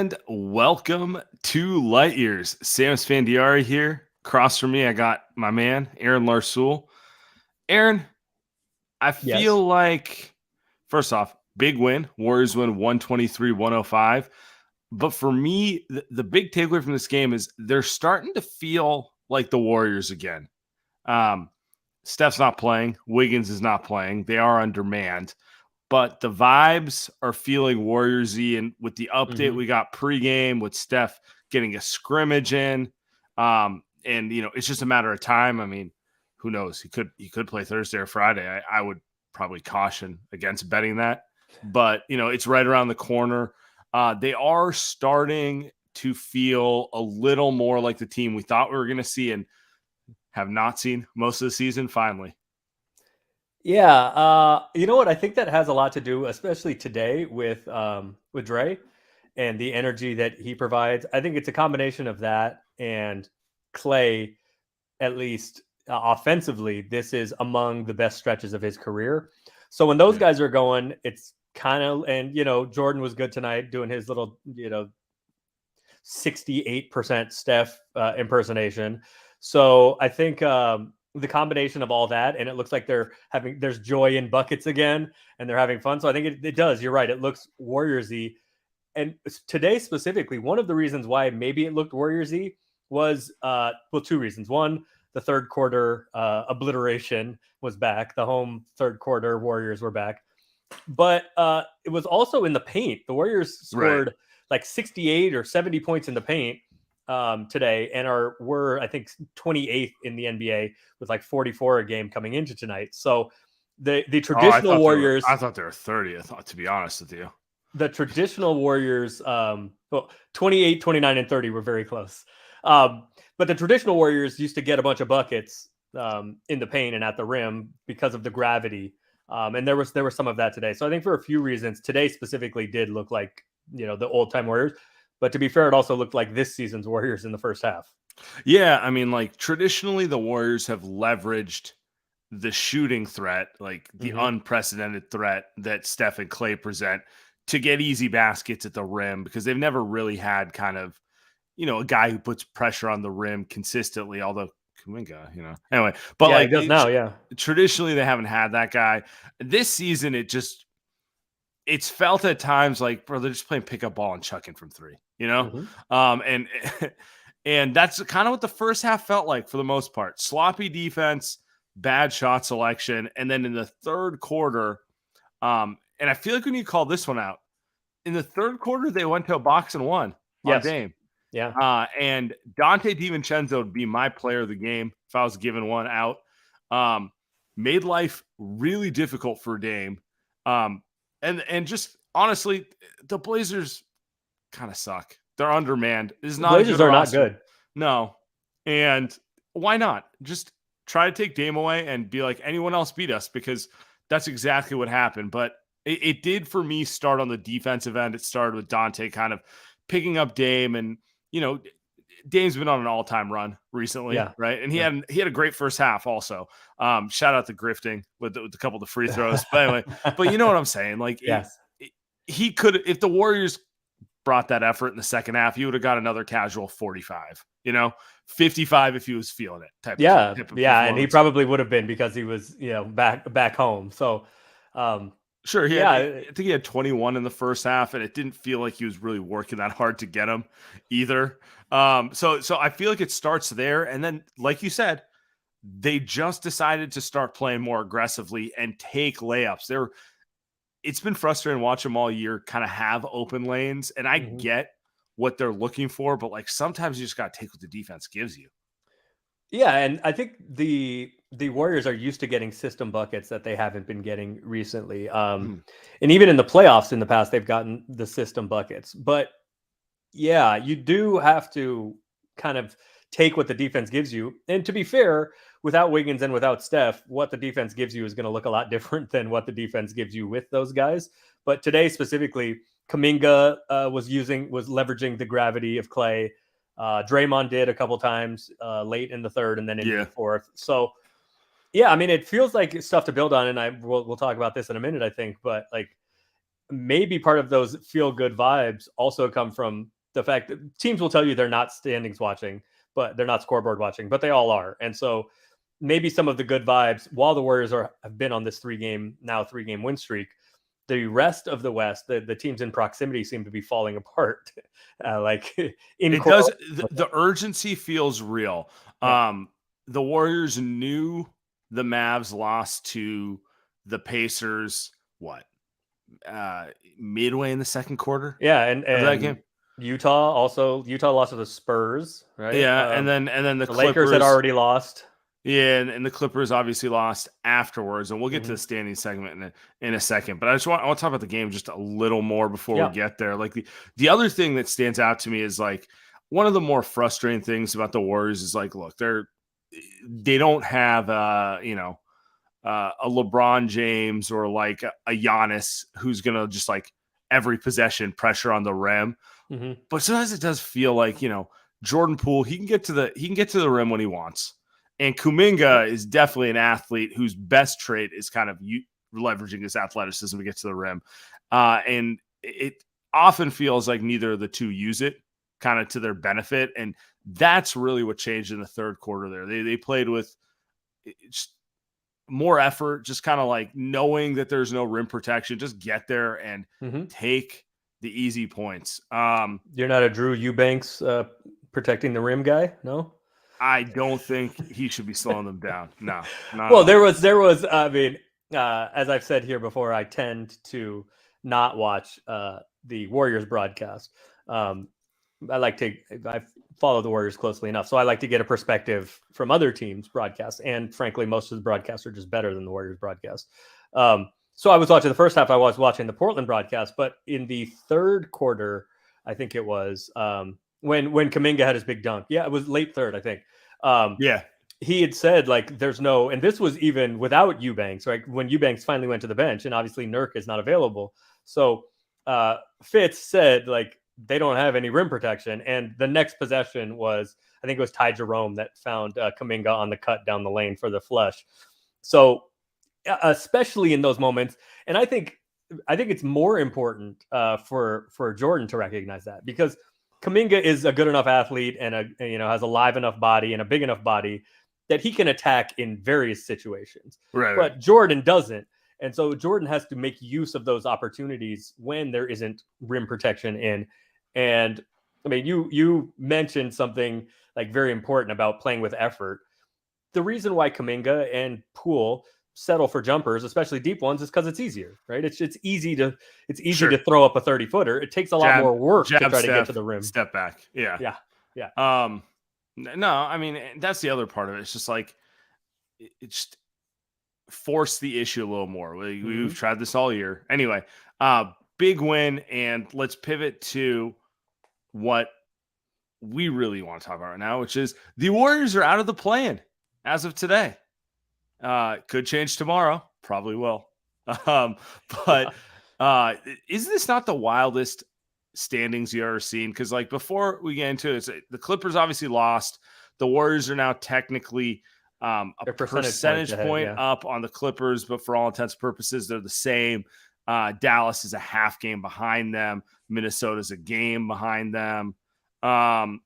and welcome to Light Years. Sam Spandiari here. Across from me, I got my man, Aaron Larsoul. Aaron, I Yes. feel like, first off, big win. Warriors win 123-105. But for me, the big takeaway from this game is they're starting to feel like the Warriors again. Steph's not playing. Wiggins is not playing. They are undermanned. But the vibes are feeling Warriors-y, and with the update we got pregame with Steph getting a scrimmage in, and it's just a matter of time. I mean, who knows? He could play Thursday or Friday. I would probably caution against betting that, but it's right around the corner. They are starting to feel a little more like the team we thought we were going to see and have not seen most of the season. Finally. Yeah. You know what? I think that has a lot to do, especially today, with Dre and the energy that he provides. I think it's a combination of that and Clay, at least offensively. This is among the best stretches of his career. So when those guys are going, it's kind of, and Jordan was good tonight doing his little 68% Steph impersonation. So I think the combination of all that, and it looks like there's joy in buckets again, and they're having fun. So I think it does. You're right. It looks Warriors-y. And today specifically, one of the reasons why maybe it looked Warriors-y was, two reasons. One, the third quarter obliteration was back. The home third quarter Warriors were back. But it was also in the paint. The Warriors scored like 68 or 70 points in the paint today, and were I think 28th in the NBA with like 44 a game coming into tonight. So the traditional Warriors, I thought they were 30th, to be honest with you. The traditional Warriors, 28, 29, and 30 were very close. But the traditional Warriors used to get a bunch of buckets in the paint and at the rim because of the gravity. And there was some of that today. So I think for a few reasons, today specifically did look like the old time Warriors. But to be fair, it also looked like this season's Warriors in the first half. Yeah, I mean, like traditionally, the Warriors have leveraged the shooting threat, like the unprecedented threat that Steph and Clay present, to get easy baskets at the rim, because they've never really had kind of, a guy who puts pressure on the rim consistently, although Kuminga, anyway, but yeah, he does now. Yeah. Traditionally they haven't had that guy. This season, it's felt at times like, bro, they're just playing pickup ball and chucking from three, and and that's kind of what the first half felt like for the most part. Sloppy defense, bad shot selection, and then in the third quarter, and I feel like we need to call this one out. In the third quarter, they went to a box and one on Dame. Yeah. And Dante DiVincenzo would be my player of the game if I was given one out. Made life really difficult for Dame. And just honestly, the Blazers kind of suck. They're undermanned. It's not Blazers are not good. No. And why not? Just try to take Dame away and be like, anyone else beat us, because that's exactly what happened. But it did for me start on the defensive end. It started with Dante kind of picking up Dame, and Dame's been on an all-time run recently, right? And he had a great first half also. Shout out to grifting with a couple of the free throws. But anyway, but you know what I'm saying? Like, he could, if the Warriors brought that effort in the second half, he would have got another casual 45, 55 if he was feeling it. Type of and he probably would have been, because he was, back home. So, sure. I think he had 21 in the first half, and it didn't feel like he was really working that hard to get him either. So I feel like it starts there. And then, like you said, they just decided to start playing more aggressively and take layups. It's been frustrating watching them all year kind of have open lanes. And I get what they're looking for, but like sometimes you just got to take what the defense gives you. Yeah, and I think the Warriors are used to getting system buckets that they haven't been getting recently. And even in the playoffs in the past, they've gotten the system buckets. But yeah, you do have to kind of take what the defense gives you. And to be fair, without Wiggins and without Steph, what the defense gives you is going to look a lot different than what the defense gives you with those guys. But today specifically, Kuminga was leveraging the gravity of Clay. Draymond did a couple times late in the third and then in the fourth. So, yeah, I mean, it feels like stuff to build on, and we'll talk about this in a minute, I think. But like, maybe part of those feel good vibes also come from the fact that teams will tell you they're not standings watching, but they're not scoreboard watching, but they all are. And so maybe some of the good vibes, while the Warriors have been on this three-game win streak, the rest of the West, the teams in proximity seem to be falling apart. The urgency feels real. Yeah. The Warriors knew the Mavs lost to the Pacers, midway in the second quarter? Yeah, and that game. Utah lost to the Spurs, right? Yeah, and then the Clippers, Lakers had already lost. Yeah, and the Clippers obviously lost afterwards, and we'll get to the standing segment in a second. But I want to talk about the game just a little more before we get there. Like the other thing that stands out to me is like one of the more frustrating things about the Warriors is like, look, they don't have a LeBron James or like a Giannis who's gonna just like every possession pressure on the rim. Mm-hmm. But sometimes it does feel like Jordan Poole, he can get to the rim when he wants. And Kuminga is definitely an athlete whose best trait is kind of leveraging his athleticism to get to the rim. And it often feels like neither of the two use it kind of to their benefit. And that's really what changed in the third quarter there. They played with just more effort, just kind of like knowing that there's no rim protection. Just get there and take the easy points. You're not a Drew Eubanks protecting the rim guy, no? I don't think he should be slowing them down. No. Well, there was. I mean, as I've said here before, I tend to not watch the Warriors broadcast. I follow the Warriors closely enough, so I like to get a perspective from other teams' broadcasts. And frankly, most of the broadcasts are just better than the Warriors broadcast. So I was watching the first half. I was watching the Portland broadcast, but in the third quarter, I think it was when Kuminga had his big dunk. Yeah, it was late third, I think. He had said like there's no, and this was even without Eubanks, right? When Eubanks finally went to the bench, and obviously Nurk is not available. So Fitz said like they don't have any rim protection. And the next possession was, I think it was Ty Jerome that found Kuminga on the cut down the lane for the flush. So especially in those moments, and I think it's more important for Jordan to recognize that, because Kuminga is a good enough athlete and has a live enough body and a big enough body that he can attack in various situations. Right. But Jordan doesn't. And so Jordan has to make use of those opportunities when there isn't rim protection in. And I mean, you mentioned something like very important about playing with effort. The reason why Kuminga and Poole settle for jumpers, especially deep ones, is because it's easier, right? It's easy to throw up a 30-footer. It takes a lot more work to try to get to the rim. Step back. Yeah. No, I mean, that's the other part of it. It's just like it's force the issue a little more. We've tried this all year. Anyway, big win, and let's pivot to what we really want to talk about right now, which is the Warriors are out of the play-in as of today. Could change tomorrow. Probably will. But is this not the wildest standings you've ever seen? Because like before we get into it, the Clippers obviously lost. The Warriors are now technically a percentage point up on the Clippers, but for all intents and purposes, they're the same. Dallas is a half game behind them. Minnesota's a game behind them. And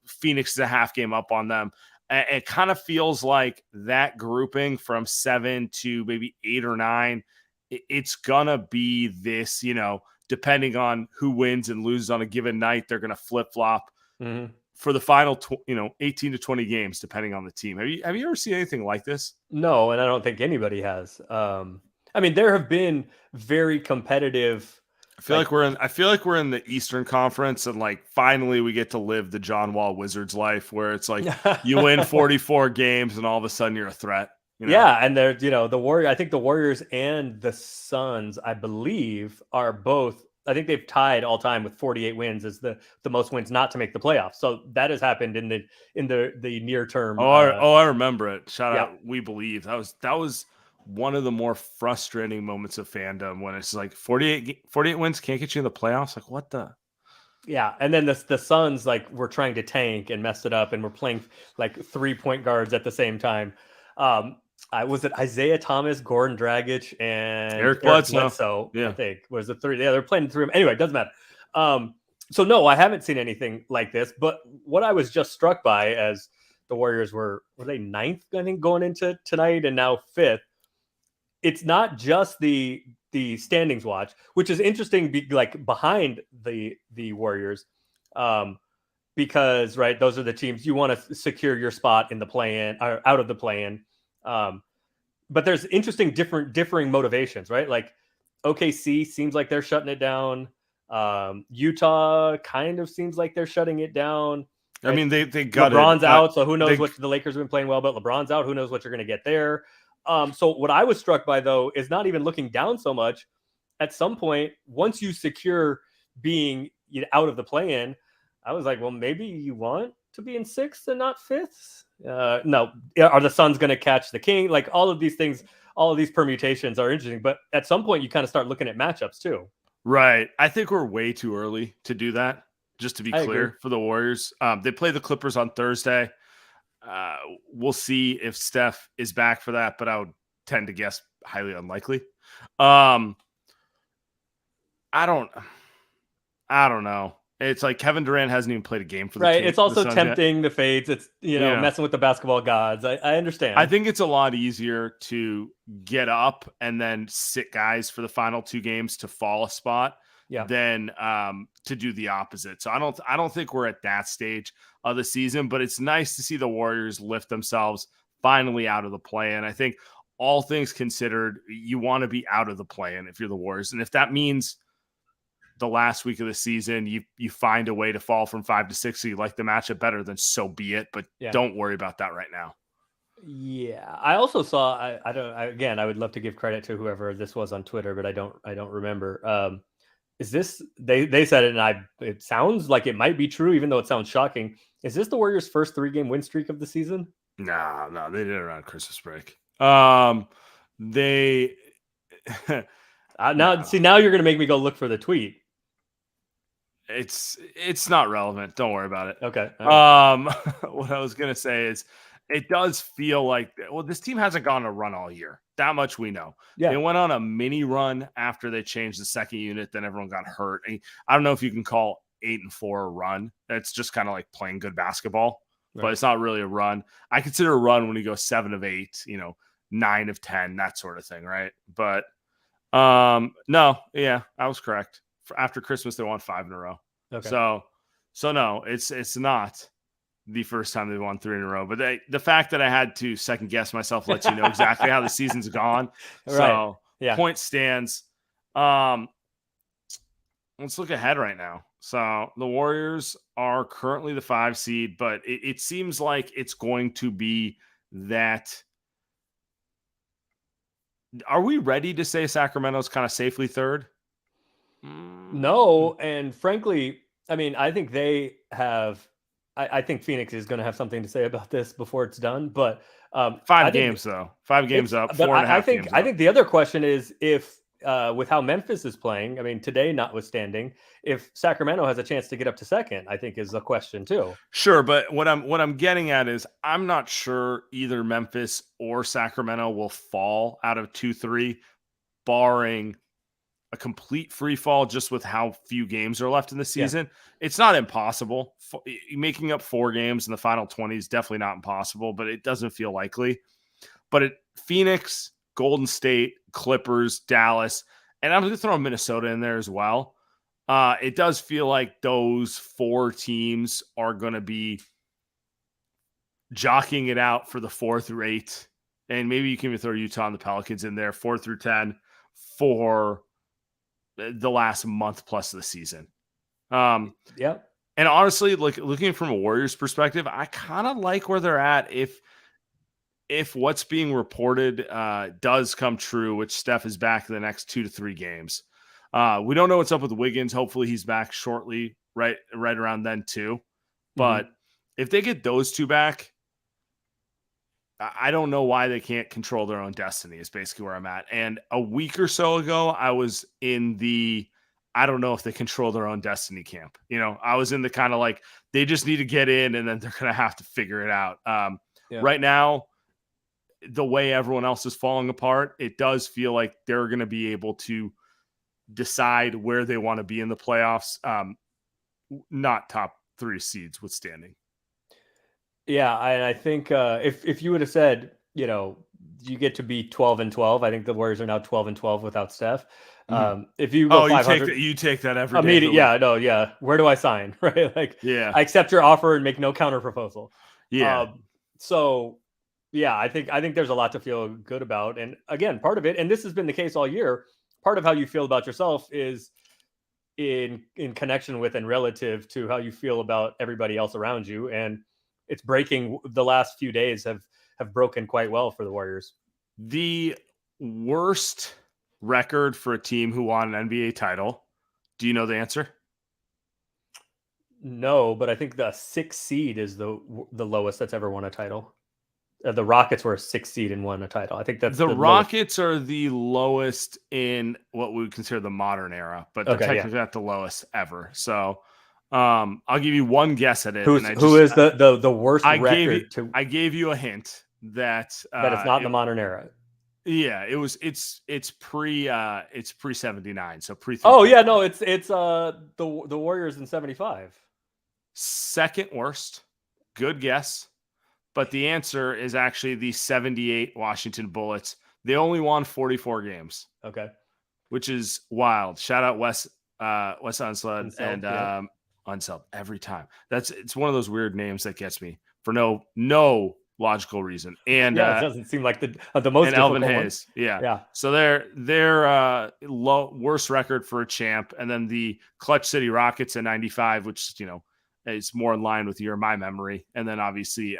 Phoenix is a half game up on them. It kind of feels like that grouping from 7 to maybe 8 or 9, it's going to be this, depending on who wins and loses on a given night, they're going to flip-flop for the final 18 to 20 games, depending on the team. Have you ever seen anything like this? No, and I don't think anybody has. I mean, there have been very competitive. I feel like we're in the Eastern Conference, and like finally we get to live the John Wall Wizards life, where it's like you win 44 games and all of a sudden you're a threat. Yeah, and they're the Warriors. I think the Warriors and the Suns, I believe, are both. I think they've tied all time with 48 wins as the most wins not to make the playoffs. So that has happened in the near term. I remember it. Shout out, We Believe. That was one of the more frustrating moments of fandom, when it's like 48 wins can't get you in the playoffs. Like, what the? Yeah, and then the Suns were trying to tank and messed it up, and we're playing like 3-point guards at the same time. Was it Isaiah Thomas, Gordon Dragic, and Eric Eric Bledsoe. I Yeah. think was the three. Yeah, they're playing through him. Anyway, it doesn't matter. So no, I haven't seen anything like this. But what I was just struck by, as the Warriors were they ninth, I think, going into tonight, and now fifth. It's not just the standings watch, which is interesting, like behind the Warriors, because right, those are the teams you want to secure your spot in the play-in or out of the play-in. But there's interesting differing motivations, right? Like OKC seems like they're shutting it down. Utah kind of seems like they're shutting it down. I mean, they got LeBron's out, so who knows what the Lakers have been playing well, but LeBron's out. Who knows what you're going to get there? So what I was struck by, though, is not even looking down so much. At some point, once you secure being out of the play-in, I was like, well, maybe you want to be in sixth and not fifth. No, are the Suns going to catch the King? Like all of these things, all of these permutations are interesting. But at some point, you kind of start looking at matchups too. Right. I think we're way too early to do that. Just to be clear, agree. for the Warriors, they play the Clippers on Thursday. We'll see if Steph is back for that, but I would tend to guess highly unlikely. I don't know. It's like Kevin Durant hasn't even played a game for the right. King, It's also the tempting the fades. It's messing with the basketball gods. I understand. I think it's a lot easier to get up and then sit guys for the final two games to fall a spot than to do the opposite. So I don't think we're at that stage of the season, but it's nice to see the Warriors lift themselves finally out of the play-in. I think all things considered, you want to be out of the play-in if you're the Warriors. And if that means the last week of the season, you find a way to fall from 5 to 6, so you like the matchup better, then so be it. But don't worry about that right now. Yeah, I also saw. I would love to give credit to whoever this was on Twitter, but I don't remember. Is this they said it, and it sounds like it might be true, even though it sounds shocking. Is this the Warriors' first 3-game win streak of the season? No, they did it around Christmas break. They now you're gonna make me go look for the tweet. It's not relevant. Don't worry about it. Okay. What I was gonna say is, it does feel like, well, this team hasn't gone on a run all year. That much we know. Yeah. They went on a mini run after they changed the second unit. Then everyone got hurt. And I don't know if you can call 8-4 a run. It's just kind of like playing good basketball, but it's not really a run. I consider a run when you go 7 of 8, 9 of 10, that sort of thing, right? But no, yeah, I was correct. After Christmas, they won 5 in a row. Okay. So no, it's not the first time they've won 3 in a row. But the fact that I had to second guess myself lets you know exactly how the season's gone. So point stands. Let's look ahead right now. So the Warriors are currently the 5 seed, but it seems like it's going to be that. Are we ready to say Sacramento's kind of safely third? No, and frankly, I mean, I think they have. I think Phoenix is going to have something to say about this before it's done. But 5 games though, 5 games up, 4.5 games up. I think the other question is if, with how Memphis is playing, I mean, today notwithstanding, if Sacramento has a chance to get up to second, I think is a question too. Sure, but what I'm getting at is I'm not sure either Memphis or Sacramento will fall out of 2-3, barring a complete free fall just with how few games are left in the season. It's not impossible. Making up 4 games in the final 20 is definitely not impossible, but it doesn't feel likely. But Phoenix, Golden State, Clippers, Dallas, and I'm going to throw Minnesota in there as well. It does feel like those 4 teams are going to be jockeying it out for the 4 through 8. And maybe you can even throw Utah and the Pelicans in there, 4 through 10 for the last month plus of the season. And honestly, like looking from a Warriors perspective, I kind of like where they're at. If what's being reported does come true, which Steph is back in the next 2 to 3 games. We don't know what's up with Wiggins. Hopefully he's back shortly, right around then too. But if they get those 2 back, I don't know why they can't control their own destiny is basically where I'm at. And a week or so ago, I was in the, I don't know if they control their own destiny camp. I was in the kind of like, they just need to get in and then they're going to have to figure it out. Right now, the way everyone else is falling apart, it does feel like they're going to be able to decide where they want to be in the playoffs. Not top 3 seeds withstanding. Yeah, I think if you would have said, you get to be 12-12, I think the Warriors are now 12-12 without Steph. If you go 500, you take that every day. Immediate, yeah, no, yeah. Where do I sign? Right, like, yeah, I accept your offer and make no counter proposal. Yeah. So, yeah, I think there's a lot to feel good about. And again, part of it, and this has been the case all year. Part of how you feel about yourself is in connection with and relative to how you feel about everybody else around you. And it's breaking. The last few days have broken quite well for the Warriors. The worst record for a team who won an NBA title. Do you know the answer? No, but I think the 6th seed is the lowest that's ever won a title. The Rockets were a 6th seed and won a title. I think that's the Rockets are the lowest in what we would consider the modern era, but they're technically not the lowest ever. So I'll give you one guess at it. Who is the worst record? I gave you a hint that it's not in the modern era. Yeah, it's pre 79, so pre. Oh yeah, no, it's the Warriors in 75. Second worst. Good guess. But the answer is actually the 78 Washington Bullets. They only won 44 games. Okay. Which is wild. Shout out Wes Unseld and Unseld every time. It's one of those weird names that gets me for no logical reason. And it doesn't seem like the most and Elvin Hayes. Yeah. So they're worst record for a champ, and then the Clutch City Rockets in 95, which is more in line with my memory. And then obviously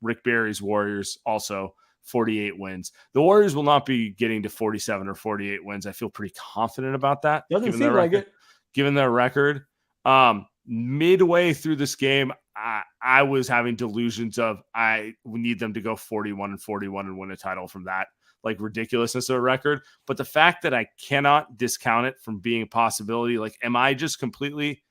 Rick Barry's Warriors also 48 wins. The Warriors will not be getting to 47 or 48 wins. I feel pretty confident about that. Doesn't seem like it. Given their record. Midway through this game, I was having delusions of I need them to go 41-41 and win a title from that ridiculousness of a record. But the fact that I cannot discount it from being a possibility, am I just completely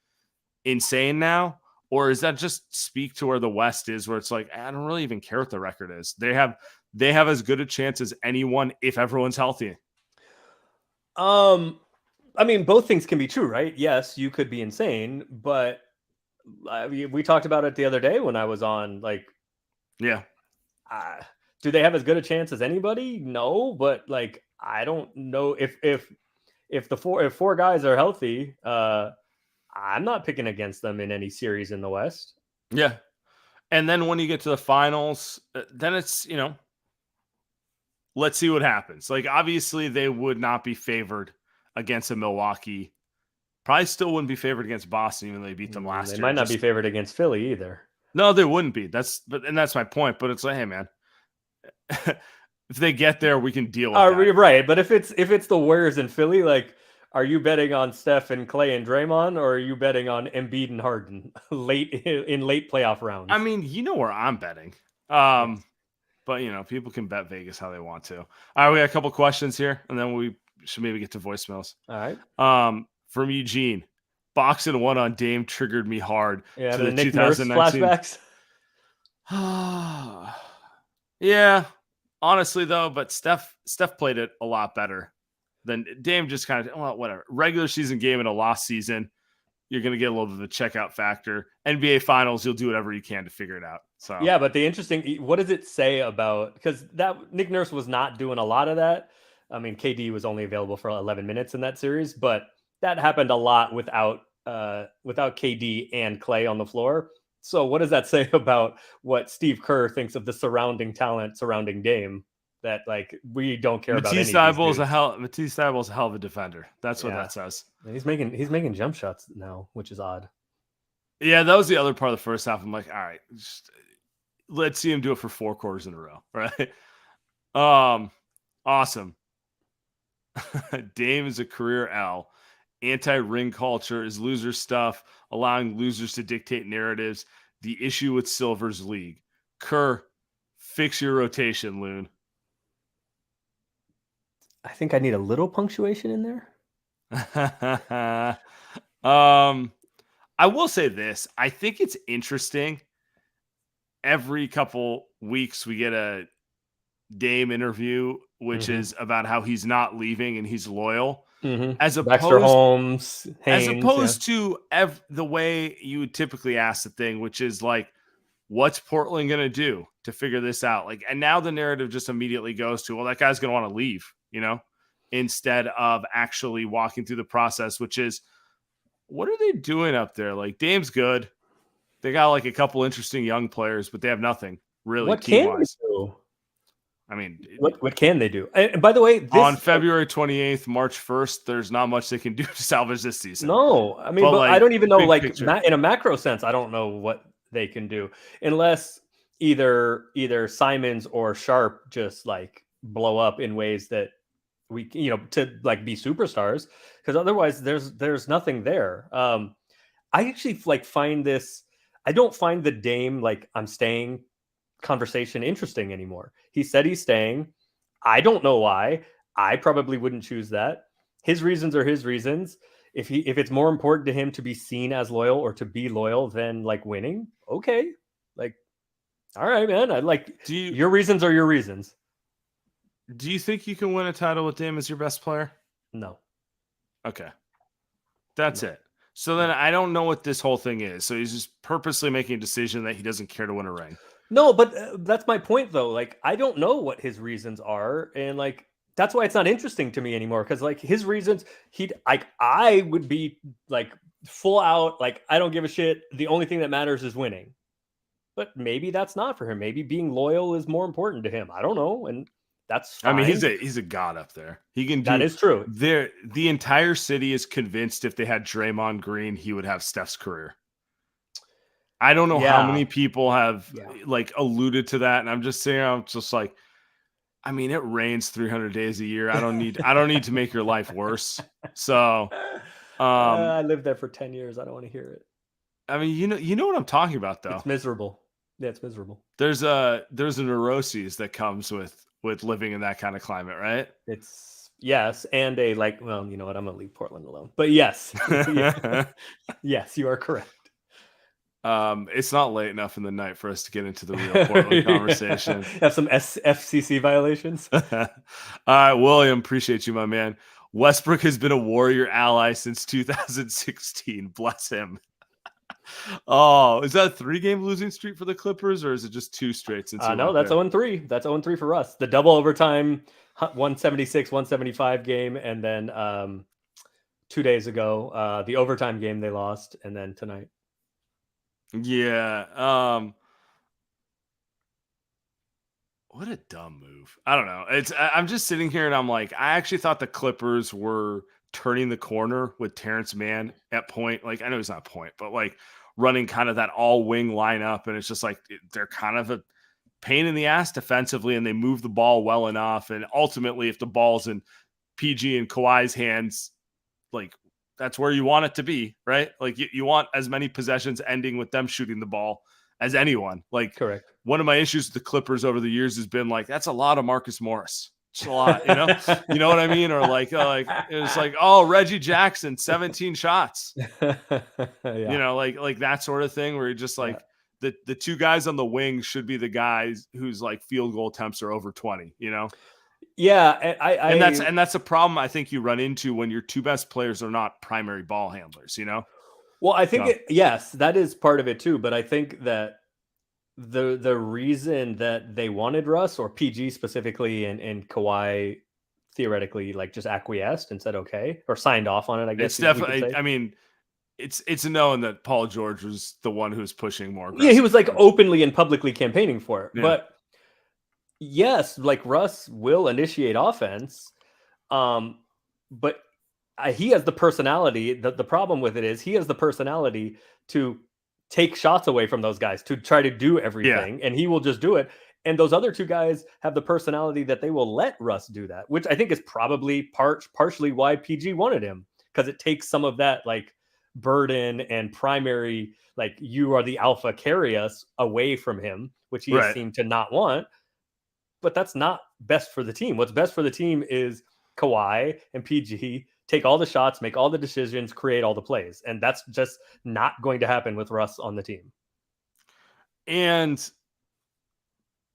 insane now? Or is that just speak to where the West is, where it's I don't really even care what the record is. They have as good a chance as anyone if everyone's healthy. I mean, both things can be true, right? Yes, you could be insane, but we talked about it the other day when I was on. Do they have as good a chance as anybody? No, but I don't know if four guys are healthy. I'm not picking against them in any series in the West. Yeah. And then when you get to the finals, then it's, let's see what happens. Obviously they would not be favored against a Milwaukee. Probably still wouldn't be favored against Boston, even though they beat them last year. They might not be favored against Philly either. No, they wouldn't be. That's my point. But it's hey man, if they get there, we can deal with that. Right. But if it's the Warriors in Philly, are you betting on Steph and Clay and Draymond, or are you betting on Embiid and Harden late playoff rounds? I mean, where I'm betting. But people can bet Vegas how they want to. All right, we got a couple questions here, and then we should maybe get to voicemails. All right. From Eugene, boxing one on Dame triggered me hard. Yeah, the Nick Nurse flashbacks. Yeah, honestly though, but Steph played it a lot better. Then Dame just kind of, whatever. Regular season game in a lost season, you're going to get a little bit of a checkout factor. NBA Finals, you'll do whatever you can to figure it out. So yeah, but what does it say about, because that Nick Nurse was not doing a lot of that. I mean, KD was only available for 11 minutes in that series, but that happened a lot without KD and Clay on the floor. So what does that say about what Steve Kerr thinks of the surrounding talent surrounding Dame? That we don't care about. Matisse Thybulle is a hell of a defender. That's what that says. And he's making jump shots now, which is odd. Yeah, that was the other part of the first half. I'm all right, let's see him do it for 4 quarters in a row, right? Awesome. Dame is a career L. Anti-ring culture is loser stuff, allowing losers to dictate narratives. The issue with Silver's league. Kerr, fix your rotation, Loon. I think I need a little punctuation in there. I will say this. I think it's interesting. Every couple weeks we get a Dame interview, which is about how he's not leaving and he's loyal, as Baxter opposed Holmes, as Haynes, opposed to the way you would typically ask the thing, which is like, what's Portland going to do to figure this out? Like, and now the narrative just immediately goes to, well, that guy's going to want to leave, you know, instead of actually walking through the process, which is, what are they doing up there? Like, Dame's good. They got like a couple interesting young players, but they have nothing really what team can they wise. do? I mean, What can they do? And by the way, on February 28th, March 1st, there's not much they can do to salvage this season. No, I mean, but like, I don't even know, like picture. in a macro sense, I don't know what they can do unless either Simons or Sharp just like blow up in ways that we, you know, to like be superstars, because otherwise there's nothing there. I actually like find this. I don't find the Dame like I'm staying conversation interesting anymore. He said he's staying. I don't know why. I probably wouldn't choose that. His reasons are his reasons. If it's more important to him to be seen as loyal or to be loyal than like winning, okay. Like, all right, man. I like your reasons are your reasons. Do you think you can win a title with Dame as your best player? No. Okay. That's it. So then I don't know what this whole thing is. So he's just purposely making a decision that he doesn't care to win a ring. No, but that's my point, though. Like, I don't know what his reasons are. And, like, that's why it's not interesting to me anymore. Because, like, his reasons, I would be, like, full out, like, I don't give a shit. The only thing that matters is winning. But maybe that's not for him. Maybe being loyal is more important to him. I don't know. And that's fine. I mean, he's a god up there. He can do that. Is true. The entire city is convinced if they had Draymond Green, he would have Steph's career. I don't know how many people have like alluded to that, and I'm just saying, I'm just like, I mean, it rains 300 days a year. I don't need to make your life worse. So, I lived there for 10 years. I don't want to hear it. I mean, you know what I'm talking about, though. It's miserable. Yeah, it's miserable. There's a neuroses that comes with living in that kind of climate, right? It's yes, and a like, well, you know what? I'm gonna leave Portland alone. But yes, yes, you are correct. It's not late enough in the night for us to get into the real Portland conversation. Have some FCC violations. All right, William, appreciate you, my man. Westbrook has been a Warrior ally since 2016. Bless him. Oh, is that a 3-game losing streak for the Clippers, or is it just 2 straight since? No, that's 0-3. That's 0-3 for Russ. The double overtime 176-175 game, and then 2 days ago, the overtime game they lost, and then tonight. Yeah. What a dumb move. I don't know. I'm just sitting here and I'm like, I actually thought the Clippers were turning the corner with Terrence Mann at point. Like, I know he's not point, but like running kind of that all wing lineup. And it's just like, they're kind of a pain in the ass defensively, and they move the ball well enough. And ultimately, if the ball's in PG and Kawhi's hands, like, that's where you want it to be, right? Like you want as many possessions ending with them shooting the ball as anyone. Like, correct. One of my issues with the Clippers over the years has been like, that's a lot of Marcus Morris. It's a lot, you know, you know what I mean? Or like it's like, oh, Reggie Jackson, 17 shots, you know, like that sort of thing where you're just like the 2 guys on the wing should be the guys whose like field goal attempts are over 20, you know? Yeah, and that's a problem I think you run into when your 2 best players are not primary ball handlers, you know? Well, I think yes, that is part of it too. But I think that the reason that they wanted Russ or PG specifically and Kawhi theoretically like just acquiesced and said okay or signed off on it. I guess it's definitely. I mean, it's a known that Paul George was the one who was pushing more. Yeah, he was like openly and publicly campaigning for it, but. Yes, like Russ will initiate offense, but he has the personality. The problem with it is he has the personality to take shots away from those guys, to try to do everything, and he will just do it. And those other 2 guys have the personality that they will let Russ do that, which I think is probably partially why PG wanted him, because it takes some of that like burden and primary, like you are the alpha, carry us away from him, which he seemed to not want. But that's not best for the team. What's best for the team is Kawhi and PG take all the shots, make all the decisions, create all the plays. And that's just not going to happen with Russ on the team. And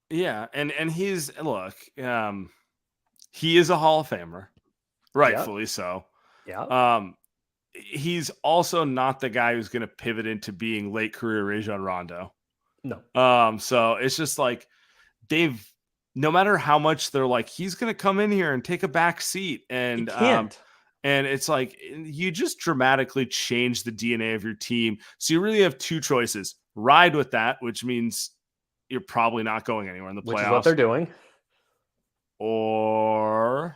Yeah, and he's look, he is a Hall of Famer, Yeah. rightfully so. Yeah. Um, he's also not the guy who's going to pivot into being late career Rajon Rondo. No. So it's just like they've, no matter how much they're like, he's going to come in here and take a back seat, You and can't. it's like you just dramatically change the DNA of your team. So you really have two choices: ride with that, which means you're probably not going anywhere in the Which is what playoffs, they're doing. or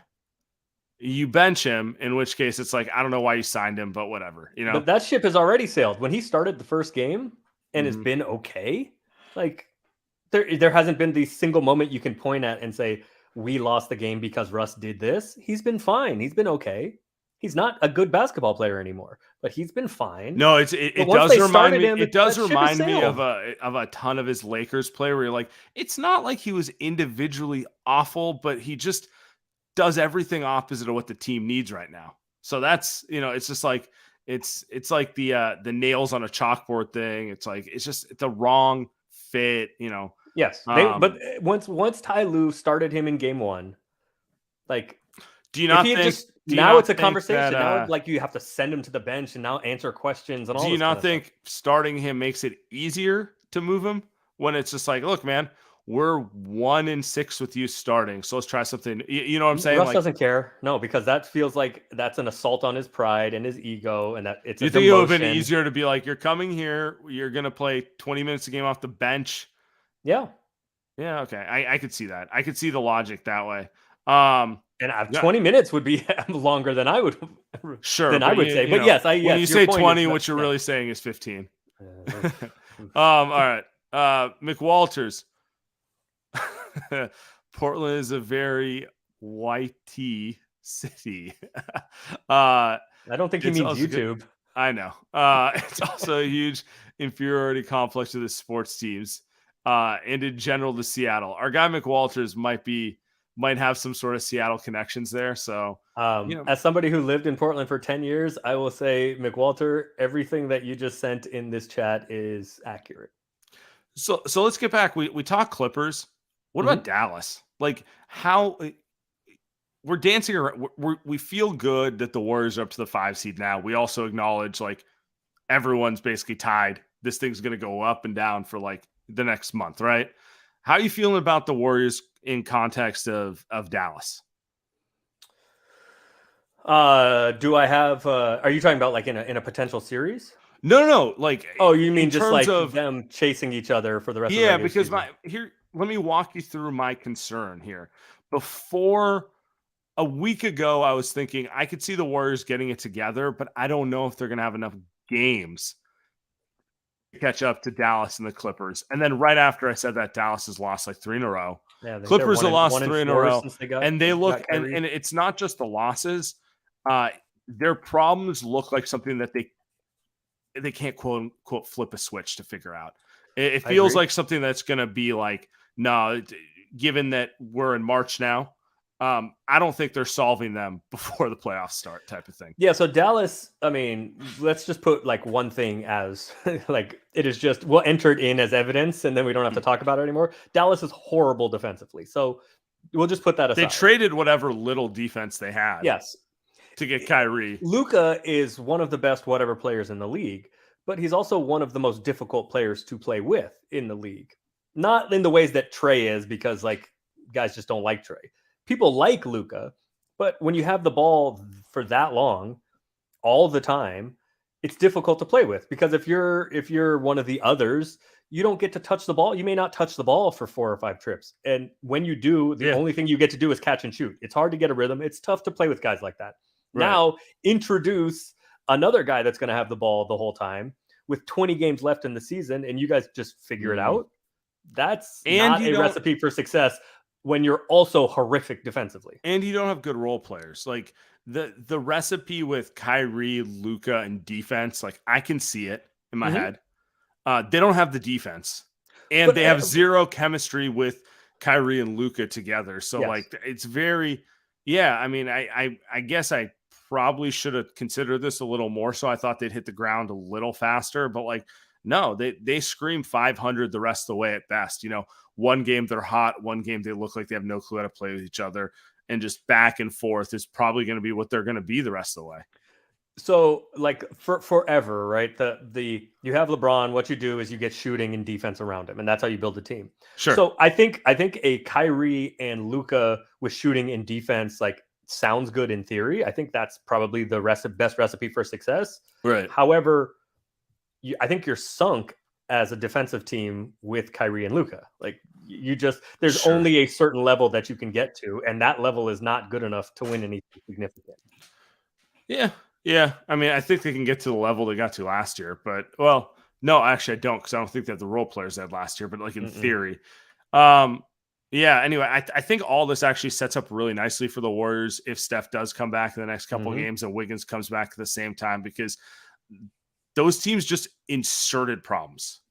you bench him, in which case it's like, I don't know why you signed him, but whatever, you know? But that ship has already sailed. When he started the first game and has Mhm. been okay, like there hasn't been the single moment you can point at and say we lost the game because Russ did this. He's been fine. He's been okay. He's not a good basketball player anymore, but he's been fine. No, But it once does they remind started me. him, It does that ship has remind me sailed. of a ton of his Lakers play where you're like, it's not like he was individually awful, but he just does everything opposite of what the team needs right now. So that's, it's just like it's like the nails on a chalkboard thing. It's like it's just the wrong fit. Yes, but Um, once Ty Lue started him in game one, like do you if not he had think? just Do you now not it's a think that? conversation. Now like you have to send him to the bench and now answer questions and Do all you this kind not of stuff. think starting him makes it easier to move him when it's just like, look, man, we're 1-6 with you starting, so let's try something. You know what I'm saying? Russ Like, doesn't care. No, because that feels like that's an assault on his pride and his ego, and that it's do a you think it would have been demotion. easier to be like, you're coming here, you're gonna play 20 minutes a game off the bench? Yeah. Yeah, okay, I could see that. I could see the logic that way. Um, And yeah, 20 minutes would be longer than I would sure, than I but would say. you But know, yes, when you your say point is 20, that what you're yeah. really saying is 15. Oof, oof. All right. McWalters. Portland is a very whitey city. uh, I don't think he it's means also good. YouTube. I know. It's also a huge inferiority complex to the sports teams, and in general to Seattle. Our guy McWalters might have some sort of Seattle connections there. So, As somebody who lived in Portland for 10 years, I will say, McWalter, everything that you just sent in this chat is accurate. so let's get back. We talk Clippers. What about Mhm. Dallas? Like how we're dancing around. We feel good that the Warriors are up to the 5 seed now. We also acknowledge like everyone's basically tied. This thing's going to go up and down for like the next month, right? How are you feeling about the Warriors in context of Dallas? Do I have are you talking about like in a potential series? No. Like Oh, you in mean just terms like of them chasing each other for the rest of the yeah, regular because season? let me walk you through my concern here. Before a week ago, I was thinking I could see the Warriors getting it together, but I don't know if they're going to have enough games to catch up to Dallas and the Clippers. And then right after I said that, Dallas has lost like 3 in a row. Yeah, I think they're Clippers have lost one and 3 in a four row, since and they look got Kyrie. and it's not just the losses. Their problems look like something that they can't quote unquote flip a switch to figure out. It I feels agree. like something that's going to be like, no, given that we're in March now, I don't think they're solving them before the playoffs start type of thing. Yeah, so Dallas, I mean, let's just put like one thing as like it is just we'll enter it in as evidence and then we don't have to talk about it anymore. Dallas is horrible defensively. So we'll just put that They aside. traded whatever little defense they had Yes. to get Kyrie. Luka is one of the best whatever players in the league, but he's also one of the most difficult players to play with in the league. Not in the ways that Trey is, because like guys just don't like Trey. People like Luka, but when you have the ball for that long, all the time, it's difficult to play with because if you're one of the others, you don't get to touch the ball. You may not touch the ball for 4 or 5 trips. And when you do, the Yeah, only thing you get to do is catch and shoot. It's hard to get a rhythm. It's tough to play with guys like that. right. Now, introduce another guy that's going to have the ball the whole time with 20 games left in the season and you guys just figure it out. That's And not you a don't recipe for success when you're also horrific defensively. have good role players. Like the recipe with Kyrie, Luka, and defense, like I can see it in my Mhm. head. They don't have the defense, and But they have zero chemistry with Kyrie and Luka together. So yes. like it's very, yeah. I mean, I guess I probably should have considered this a little more. So I thought they'd hit the ground a little faster, but like No, they scream 500 the rest of the way at best. One game they're hot, one game they look like they have no clue how to play with each other, and just back and forth is probably going to be what they're going to be the rest of the way. So like for forever, right? You have LeBron. What you do is you get shooting and defense around him, and that's how you build a team. Sure. So I think a Kyrie and Luka with shooting and defense like sounds good in theory. I think that's probably the best recipe for success. Right. However, I think you're sunk as a defensive team with Kyrie and Luka. Like there's only a certain level that you can get to, and that level is not good enough to win anything significant. Yeah. I mean, I think they can get to the level they got to last year, but no, actually I don't, because I don't think they have the role players they had last year, but like in theory. Anyway, I think all this actually sets up really nicely for the Warriors if Steph does come back in the next couple of games and Wiggins comes back at the same time, because those teams just inserted problems.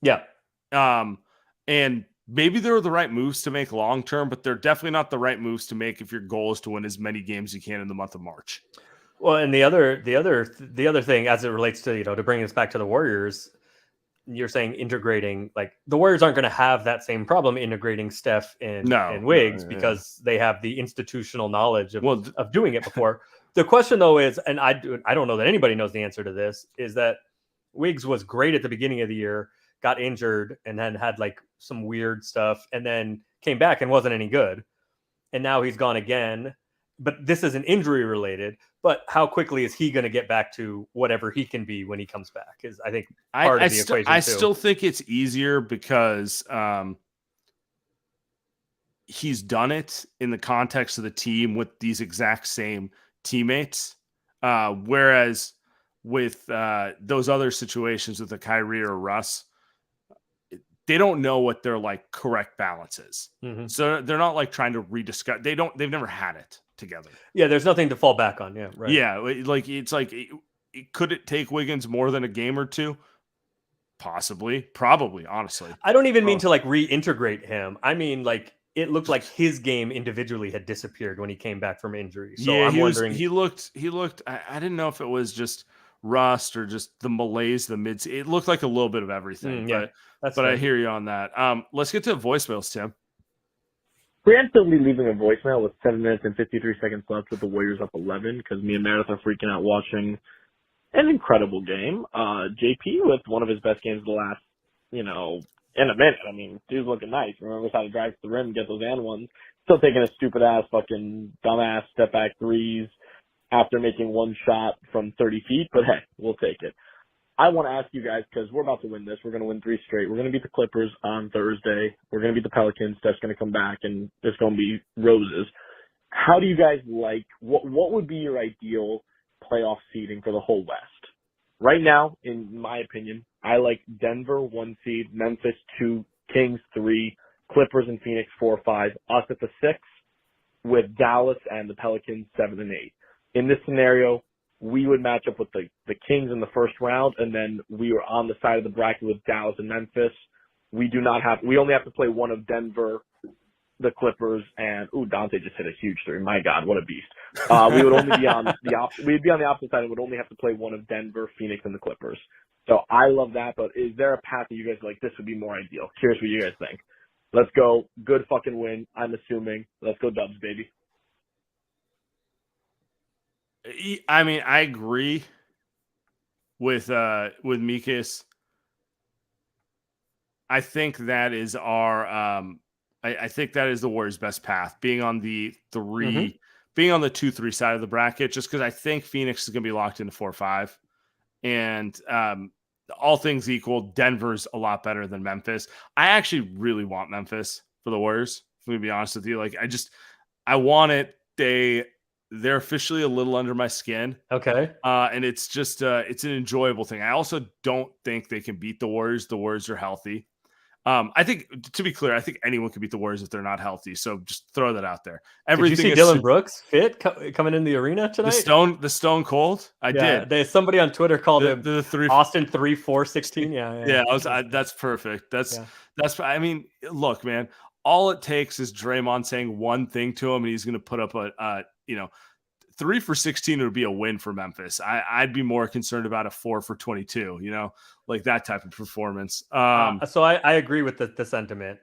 Yeah. And maybe they're the right moves to make long term, but they're definitely not the right moves to make if your goal is to win as many games as you can in the month of March. Well, and the other thing as it relates to, to bring us back to the Warriors, you're saying integrating, like the Warriors aren't going to have that same problem integrating Steph and Wiggs because they have the institutional knowledge of doing it before. The question though is, and I don't know that anybody knows the answer to this, is that Wiggs was great at the beginning of the year, got injured, and then had like some weird stuff, and then came back and wasn't any good. And now he's gone again. But this isn't injury related. But how quickly is he going to get back to whatever he can be when he comes back? Is I think part of the equation. I still think it's easier because he's done it in the context of the team with these exact same teammates. Whereas with those other situations with the Kyrie or Russ, they don't know what their like correct balance is. So they're not like trying to rediscuss. They've never had it together. Yeah. There's nothing to fall back on. Yeah. Right. Yeah. Like it's like, could it take Wiggins more than a game or two? Possibly, probably, honestly. I don't even mean to like reintegrate him. I mean, like it looked like his game individually had disappeared when he came back from injury. So yeah, I'm wondering. He looked. I didn't know if it was just rust or just the malaise, the mids. It looked like a little bit of everything. But I hear you on that. Let's get to voicemails, Tim. Preemptively leaving a voicemail with 7 minutes and 53 seconds left with the Warriors up 11 because me and Meredith are freaking out watching an incredible game. JP with one of his best games of the last, in a minute. I mean, dude's looking nice. Remembers how to drive to the rim and get those and ones. Still taking a stupid ass fucking dumbass step back threes after making one shot from 30 feet, but hey, we'll take it. I want to ask you guys, because we're about to win this. We're going to win 3 straight. We're going to beat the Clippers on Thursday. We're going to beat the Pelicans. Steph's going to come back, and it's going to be roses. How do you guys like, what would be your ideal playoff seeding for the whole West? Right now, in my opinion, I like Denver 1 seed, Memphis 2, Kings 3, Clippers and Phoenix 4, 5, us at the 6, with Dallas and the Pelicans 7 and 8. In this scenario, we would match up with the Kings in the first round, and then we are on the side of the bracket with Dallas and Memphis. We only have to play one of Denver, the Clippers, and Dante just hit a huge three. My God, what a beast. We would only be on we'd be on the opposite side and would only have to play one of Denver, Phoenix, and the Clippers. So I love that, but is there a path that you guys are like, this would be more ideal? Curious what you guys think. Let's go. Good fucking win, I'm assuming. Let's go Dubs, baby. I mean, I agree with Mikas. I think that is our I think that is the Warriors' best path, being on the 2-3 side of the bracket, just because I think Phoenix is going to be locked into 4-5. And all things equal, Denver's a lot better than Memphis. I actually really want Memphis for the Warriors, if I'm going to be honest with you. Like, I want it. They're officially a little under my skin. Okay. And it's just, it's an enjoyable thing. I also don't think they can beat the Warriors. The Warriors are healthy. I think, to be clear, I think anyone can beat the Warriors if they're not healthy. So just throw that out there. Did you see Dylan Brooks fit coming in the arena tonight? The Stone Cold? I did. Somebody on Twitter called him Austin 3-4-16. Yeah. That's perfect. I mean, look, man, all it takes is Draymond saying one thing to him and he's going to put up a 3 for 16 would be a win for Memphis. I'd be more concerned about a 4 for 22, like that type of performance. So I agree with the sentiment.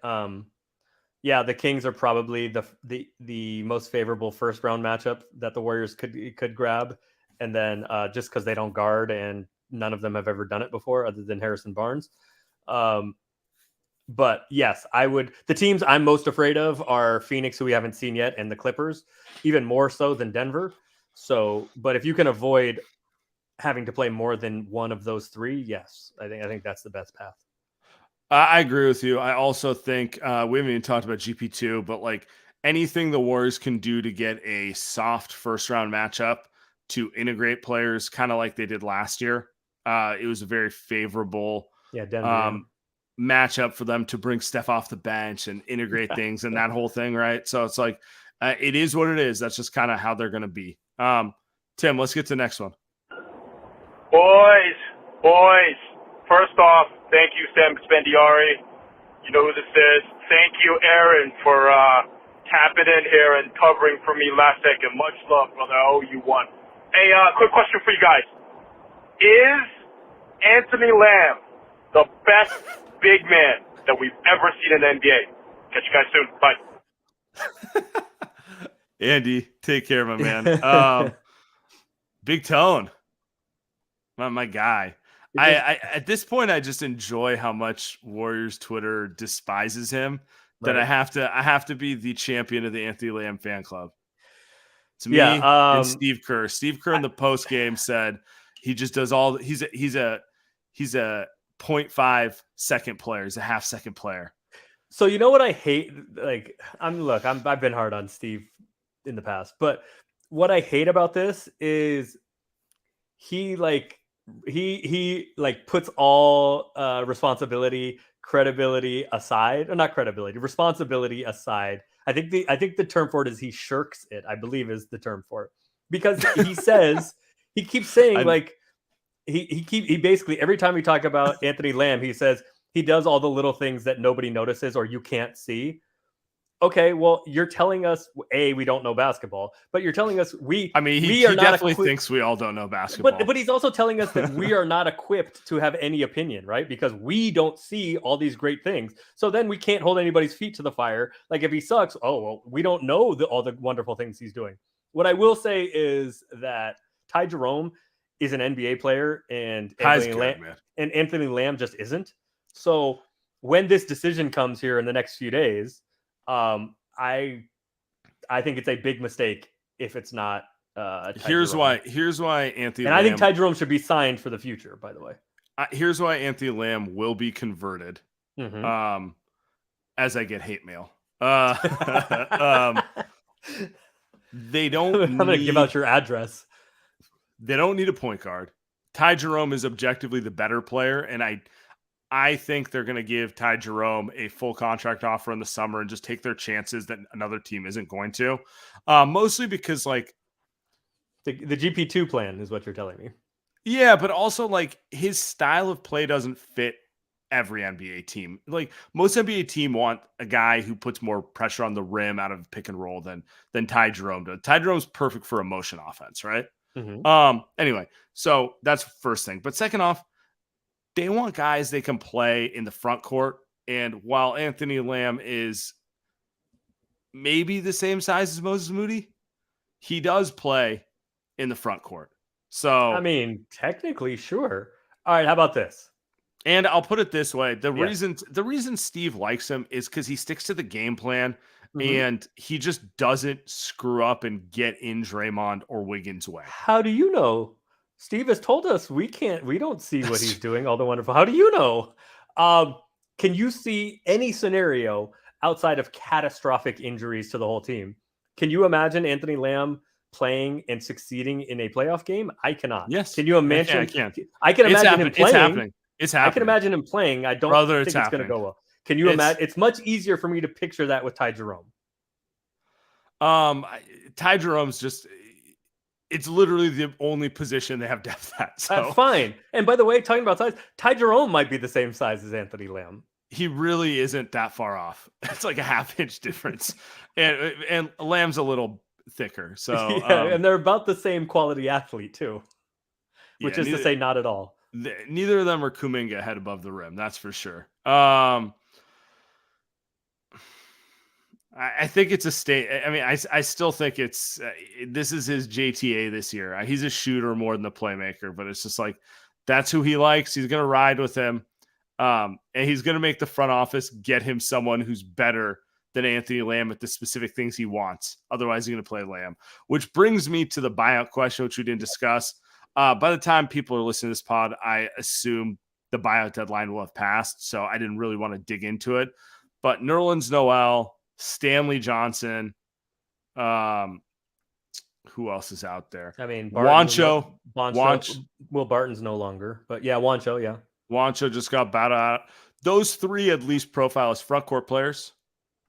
Yeah, the Kings are probably the most favorable first round matchup that the Warriors could grab. And then just because they don't guard and none of them have ever done it before other than Harrison Barnes. But yes, the teams I'm most afraid of are Phoenix, who we haven't seen yet, and the Clippers, even more so than Denver. So, but if you can avoid having to play more than one of those three, yes, I think that's the best path. I agree with you. I also think we haven't even talked about GP2, but like anything the Warriors can do to get a soft first round matchup to integrate players, kind of like they did last year. It was a very favorable Denver, matchup for them to bring Steph off the bench and integrate things and that whole thing, right? So it's like it is what it is. That's just kind of how they're going to be. Tim, let's get to the next one. Boys. First off, thank you, Sam Spendiari. You know who this is. Thank you, Aaron, for tapping in here and covering for me last second. Much love, brother. I owe you one. Hey, quick question for you guys. Is Anthony Lamb the best big man that we've ever seen in the NBA? Catch you guys soon. Bye. Andy, take care, my man. Big Tone. My guy. I at this point, I just enjoy how much Warriors Twitter despises him that I have to be the champion of the Anthony Lamb fan club. To me and Steve Kerr. Steve Kerr in the post game said he just does all. He's a 0.5 second player. He's a half second player. So you know what I hate? Like I've been hard on Steve in the past, but what I hate about this is he puts all responsibility, credibility aside, or not credibility, responsibility aside. I think the term for it is he shirks it, I believe is the term for it. Because he keeps saying he basically every time we talk about Anthony Lamb, he says he does all the little things that nobody notices or you can't see. Okay, well, you're telling us we don't know basketball, but you're telling us he definitely thinks we all don't know basketball. But he's also telling us that we are not equipped to have any opinion, right? Because we don't see all these great things. So then we can't hold anybody's feet to the fire. Like if he sucks, we don't know all the wonderful things he's doing. What I will say is that Ty Jerome is an NBA player and Anthony Lamb just isn't. So when this decision comes here in the next few days, I think it's a big mistake if it's not. Here's why Anthony. And I think Ty Jerome should be signed for the future. By the way, here's why Anthony Lamb will be converted. Mm-hmm. As I get hate mail. They don't. I'm going to give out your address. They don't need a point guard. Ty Jerome is objectively the better player, and I think they're going to give Ty Jerome a full contract offer in the summer and just take their chances that another team isn't going to. Mostly because the GP2 plan is what you're telling me. Yeah, but also his style of play doesn't fit every NBA team. Like most NBA team want a guy who puts more pressure on the rim out of pick and roll than Ty Jerome does. Ty Jerome's perfect for a motion offense, right? Mm-hmm. Anyway, so that's first thing. But second off, they want guys they can play in the front court. And while Anthony Lamb is maybe the same size as Moses Moody, he does play in the front court. So I mean, technically, sure. All right, how about this? And I'll put it this way. The reason Steve likes him is because he sticks to the game plan. Mm-hmm. And he just doesn't screw up and get in Draymond or Wiggins' way. How do you know? Steve has told us we don't see what he's doing, all the wonderful. How do you know? Can you see any scenario outside of catastrophic injuries to the whole team? Can you imagine Anthony Lamb playing and succeeding in a playoff game? I cannot. Yes. Can you imagine? I can imagine him playing. It's happening. I can imagine him playing. I don't think it's going to go well. Can you imagine? It's much easier for me to picture that with Ty Jerome. Ty Jerome's it's literally the only position they have depth at. So. That's fine. And by the way, talking about size, Ty Jerome might be the same size as Anthony Lamb. He really isn't that far off. It's like a half-inch difference. and Lamb's a little thicker. So yeah, and they're about the same quality athlete too, which is to say not at all. Neither of them are Kuminga head above the rim. That's for sure. I think it's a state. I mean, I still think it's this is his JTA this year. He's a shooter more than the playmaker, but it's just like that's who he likes. He's going to ride with him, and he's going to make the front office get him someone who's better than Anthony Lamb at the specific things he wants. Otherwise, he's going to play Lamb. Which brings me to the buyout question, which we didn't discuss. By the time people are listening to this pod, I assume the buyout deadline will have passed, so I didn't really want to dig into it. But Nerlens Noel, Stanley Johnson, who else is out there? I mean, Juancho. Will Barton's no longer, but yeah, Juancho, yeah. Juancho just got battled out. Those three at least profile as front court players,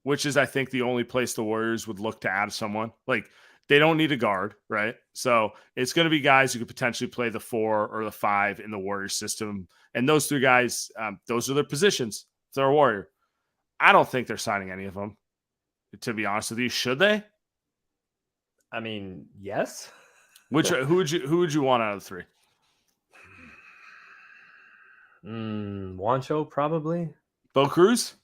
which is, I think, the only place the Warriors would look to add someone. Like, they don't need a guard, right? So it's going to be guys who could potentially play the 4 or the 5 in the Warriors system. And those three guys, those are their positions. If they're a Warrior. I don't think they're signing any of them, to be honest with you. Should they? I mean, yes. Who would you want out of the three? Juancho, probably. Bo Cruz?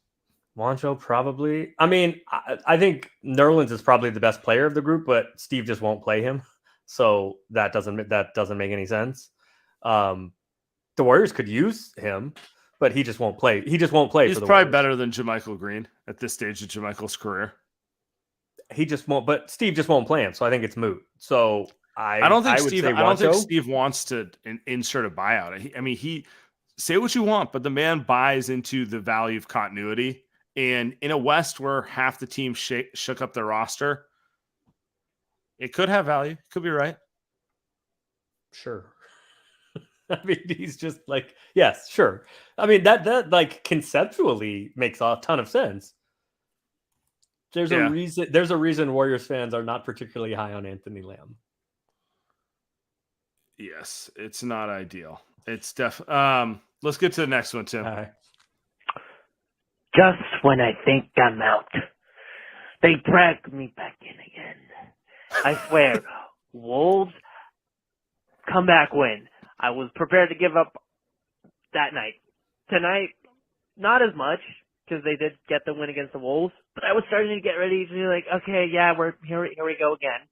Juancho, probably. I mean, I think Nerlens is probably the best player of the group, but Steve just won't play him, so that doesn't make any sense. The Warriors could use him, but he just won't play. He just won't play. He's for the probably Warriors. better than JaMychal Green at this stage of JaMychal's career. He just won't. But Steve just won't play him, so I think it's moot. So I don't think Steve Steve wants to insert a buyout. I mean, he say what you want, but the man buys into the value of continuity. And in a West where half the team shook up their roster, it could have value. Could be right. Sure. I mean, he's just like, yes, sure. I mean, that like conceptually makes a ton of sense. There's a reason Warriors fans are not particularly high on Anthony Lamb. Yes, it's not ideal. It's let's get to the next one, Tim. All right. Just when I think I'm out, they drag me back in again. I swear, Wolves comeback win. I was prepared to give up that night. Tonight, not as much, because they did get the win against the Wolves, but I was starting to get ready to be like, okay, yeah, we're here we go again.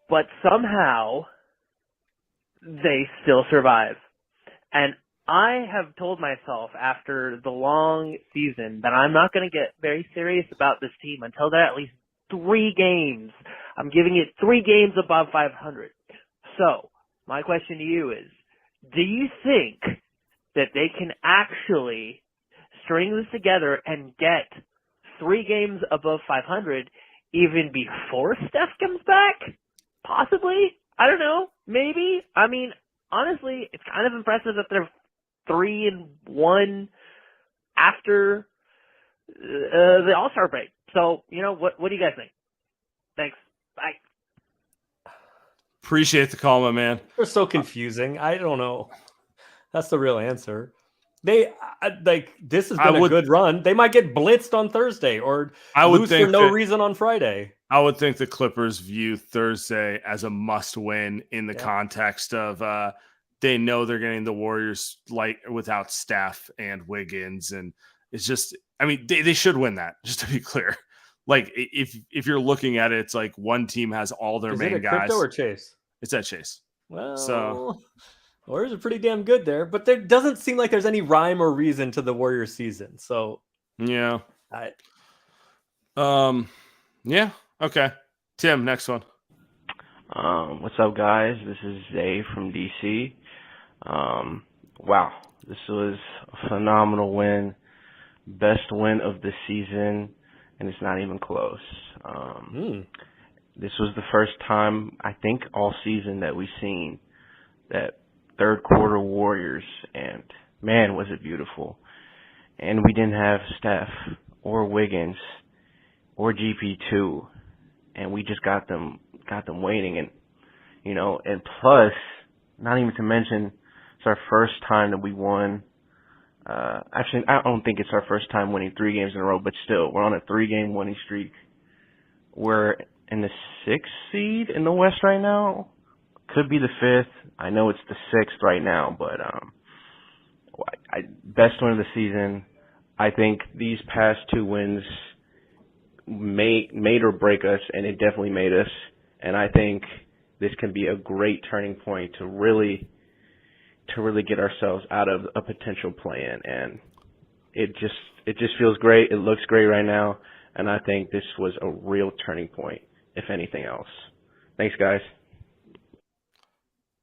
But somehow, they still survive. And I have told myself after the long season that I'm not going to get very serious about this team until they're at least 3 games. I'm giving it 3 games above 500. So, my question to you is, do you think that they can actually string this together and get 3 games above 500 even before Steph comes back? Possibly. I don't know. Maybe. I mean, honestly, it's kind of impressive that they're 3-1 after the All-Star break. So, what do you guys think? Thanks. Bye. Appreciate the call, my man. They're so confusing. I don't know. That's the real answer. They this has been a good run. They might get blitzed on Thursday or lose for no reason on Friday. I would think the Clippers view Thursday as a must-win in the context of they know they're getting the Warriors without Steph and Wiggins, and it's just, I mean, they should win that. Just to be clear, like if you're looking at it, it's like one team has all their main guys. Crypto or Chase? It's at Chase. Well, so Warriors are pretty damn good there, but there doesn't seem like there's any rhyme or reason to the Warriors season. So yeah, yeah, okay. Tim, next one. What's up, guys? This is Zay from DC. Wow, this was a phenomenal win, best win of the season, and it's not even close. This was the first time, I think, all season that we've seen that third quarter Warriors, and man, was it beautiful. And we didn't have Steph or Wiggins or GP2, and we just got them waiting, and and plus, not even to mention, it's our first time that we won. Actually, I don't think it's our first time winning 3 games in a row, but still, we're on a 3-game winning streak. We're in the 6th seed in the West right now. Could be the 5th. I know it's the 6th right now, but best win of the season. I think these past 2 wins made or break us, and it definitely made us. And I think this can be a great turning point to really get ourselves out of a potential play-in. And it just feels great. It looks great right now, and I think this was a real turning point, if anything else. Thanks, guys.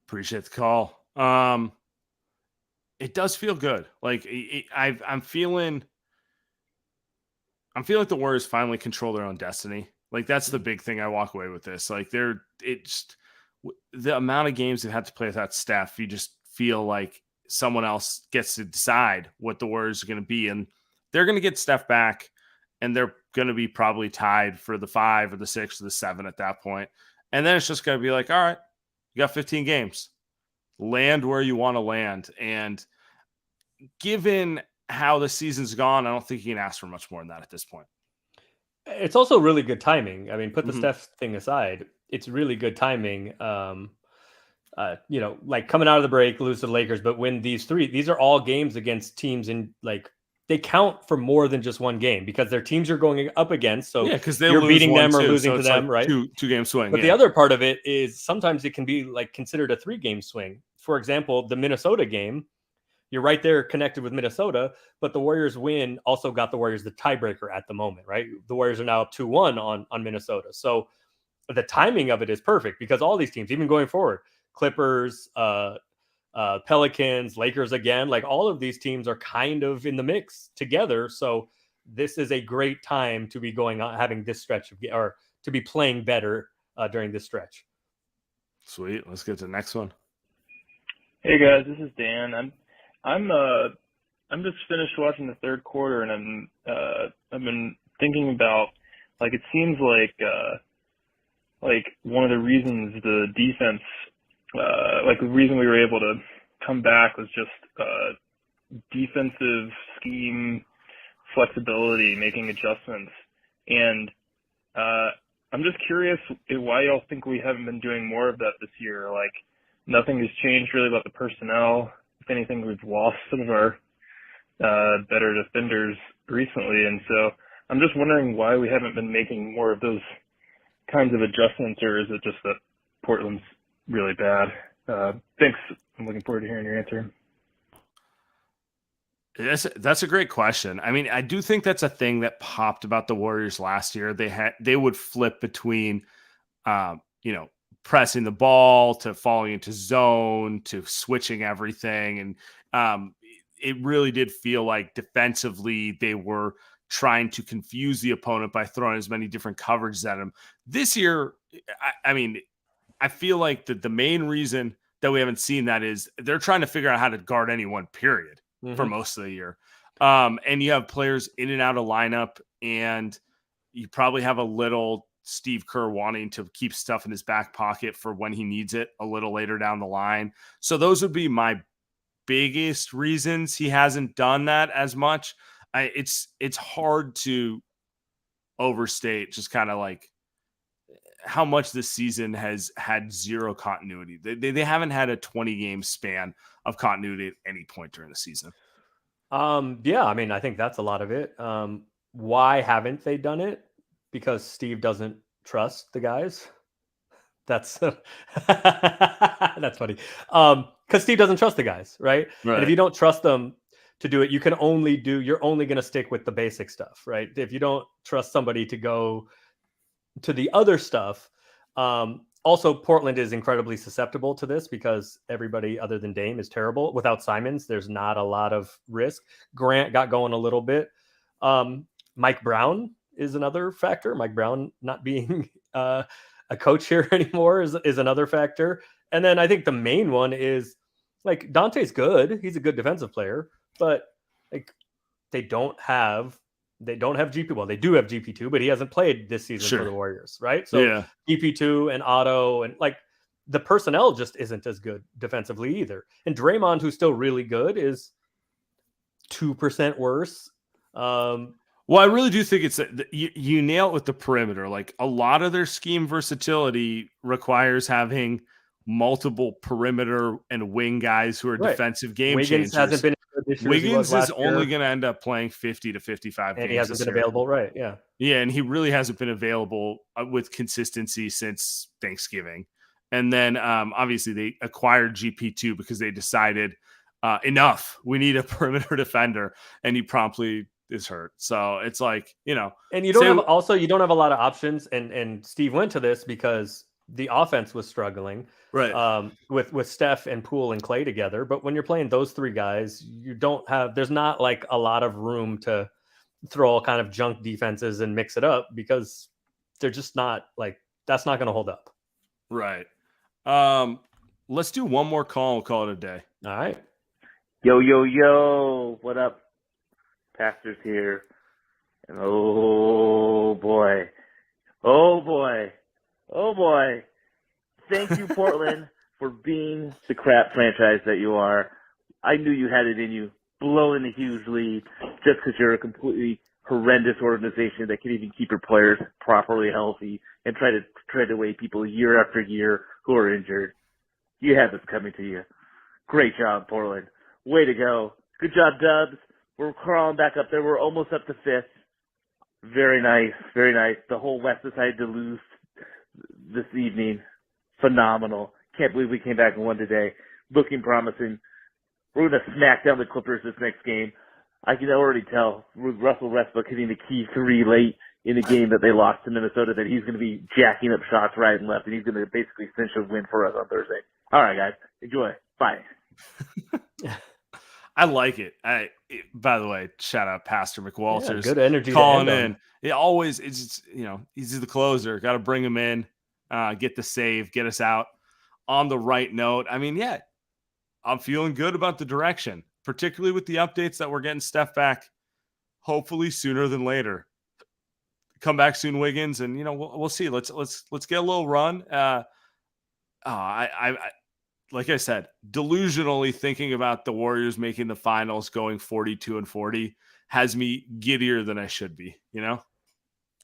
Appreciate the call. It does feel good. Like I'm feeling like the Warriors finally control their own destiny. Like that's the big thing I walk away with this. Like the amount of games they've had to play without Steph, you just feel like someone else gets to decide what the Warriors are going to be, and they're going to get Steph back, and they're going to be probably tied for the 5 or the 6 or the 7 at that point. And then it's just going to be like, all right, you got 15 games. Land where you want to land. And given how the season's gone, I don't think you can ask for much more than that at this point. It's also really good timing. I mean, put the Steph thing aside, it's really good timing. Like coming out of the break, lose to the Lakers, but win these 3. These are all games against teams in like they count for more than just one game because they're teams you're going up against. So yeah, because you're beating them or losing to them, like right? Two game swing. But the other part of it is sometimes it can be like considered a 3-game swing. For example, the Minnesota game, you're right there connected with Minnesota, but the Warriors win also got the Warriors the tiebreaker at the moment, right? The Warriors are now up 2-1 on Minnesota. So the timing of it is perfect because all these teams, even going forward, Clippers, Pelicans, Lakers again, like all of these teams are kind of in the mix together. So this is a great time to be going on, having this stretch or to be playing better during this stretch. Sweet. Let's get to the next one. Hey guys, this is Dan. I'm just finished watching the third quarter, and I've been thinking about, like, it seems like one of the reasons the defense, like the reason we were able to come back was just defensive scheme flexibility, making adjustments. And I'm just curious why y'all think we haven't been doing more of that this year. Like, nothing has changed really about the personnel. If anything, we've lost some of our better defenders recently. And so I'm just wondering why we haven't been making more of those kinds of adjustments, or is it just that Portland's really bad? Thanks. I'm looking forward to hearing your answer. That's a great question. I mean, I do think that's a thing that popped about the Warriors last year. They would flip between, pressing the ball to falling into zone to switching everything. And it really did feel like defensively they were trying to confuse the opponent by throwing as many different coverages at him. This year, I feel like the main reason that we haven't seen that is they're trying to figure out how to guard anyone, period, for most of the year. And you have players in and out of lineup, and you probably have a little Steve Kerr wanting to keep stuff in his back pocket for when he needs it a little later down the line. So those would be my biggest reasons he hasn't done that as much. It's hard to overstate just kind of like how much this season has had zero continuity. They haven't had a 20-game span of continuity at any point during the season. Yeah, I mean, I think that's a lot of it. Why haven't they done it? Because Steve doesn't trust the guys. That's that's funny. Because Steve doesn't trust the guys, right? And if you don't trust them to do it, you're only going to stick with the basic stuff, right? If you don't trust somebody to go to the other stuff. Also, Portland is incredibly susceptible to this because everybody other than Dame is terrible. Without Simons, there's not a lot of risk. Grant got going a little bit. Mike Brown is another factor. Mike Brown not being a coach here anymore is another factor. And then I think the main one is like Dante's good. He's a good defensive player, but like they don't have GP. Well, they do have GP2, but he hasn't played this season for the Warriors, right? So GP2 and Otto and like the personnel just isn't as good defensively either. And Draymond, who's still really good, is 2% worse. Well, I really do think it's you nail it with the perimeter. Like a lot of their scheme versatility requires having multiple perimeter and wing guys who are Right. defensive game Wiggins changers. hasn't been as good this year as he was Wiggins last is only year, going to end up playing 50 to 55 and games he hasn't this been year. available. Right? Yeah. Yeah, and he really hasn't been available with consistency since Thanksgiving. And then obviously they acquired GP2 because they decided enough. We need a perimeter defender, and he promptly is hurt. So it's like, and you don't have a lot of options. And Steve went to this because the offense was struggling, right? With Steph and Poole and Clay together. But when you're playing those three guys, there's not like a lot of room to throw all kind of junk defenses and mix it up, because they're just not like, that's not going to hold up. Right. Let's do one more call and we'll call it a day. All right. Yo, what up? Pastors here. And oh boy. Thank you, Portland, for being the crap franchise that you are. I knew you had it in you, blowing a huge lead just because you're a completely horrendous organization that can even keep your players properly healthy and try to trade away people year after year who are injured. You had this coming to you. Great job, Portland. Way to go. Good job, Dubs. We're crawling back up there. We're almost up to 5th. Very nice. The whole West decided to lose this evening. Phenomenal. Can't believe we came back and won today. Looking promising. We're going to smack down the Clippers this next game. I can already tell with Russell Westbrook hitting the key 3 late in the game that they lost to Minnesota that he's going to be jacking up shots right and left, and he's going to basically cinch a win for us on Thursday. All right, guys. Enjoy. Bye. I like it. By the way, shout out Pastor McWalters. Good energy calling in. It's he's the closer. Got to bring him in, get the save, get us out on the right note. I mean, yeah, I'm feeling good about the direction, particularly with the updates that we're getting Steph back, hopefully sooner than later. Come back soon, Wiggins, and we'll see. Let's get a little run. Like I said, delusionally thinking about the Warriors making the finals, going 42-40, has me giddier than I should be.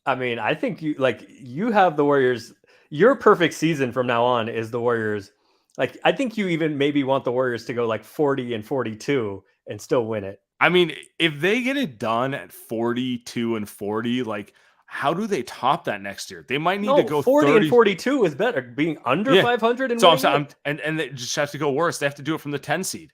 I mean, I think you have the Warriors. Your perfect season from now on is the Warriors. Like, I think you even maybe want the Warriors to go like 40-42 and still win it. I mean, if they get it done at 42-40, like, how do they top that next year? They might need to go 40-42 is better. Being under 500 and so I'm saying, and they just have to go worse. They have to do it from the 10 seed.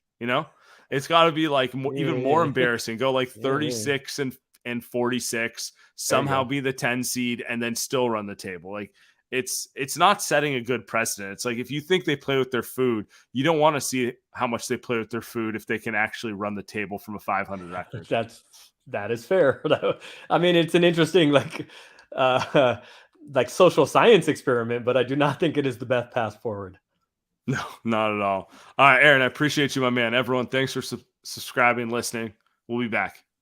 It's got to be like even more embarrassing. Go like 36 and 46. Somehow be the 10 seed and then still run the table. Like it's not setting a good precedent. It's like if you think they play with their food, you don't want to see how much they play with their food if they can actually run the table from a 500 record. That is fair. I mean, it's an interesting like social science experiment, but I do not think it is the best path forward. No, not at all. All right, Aaron, I appreciate you, my man. Everyone, thanks for subscribing, listening. We'll be back.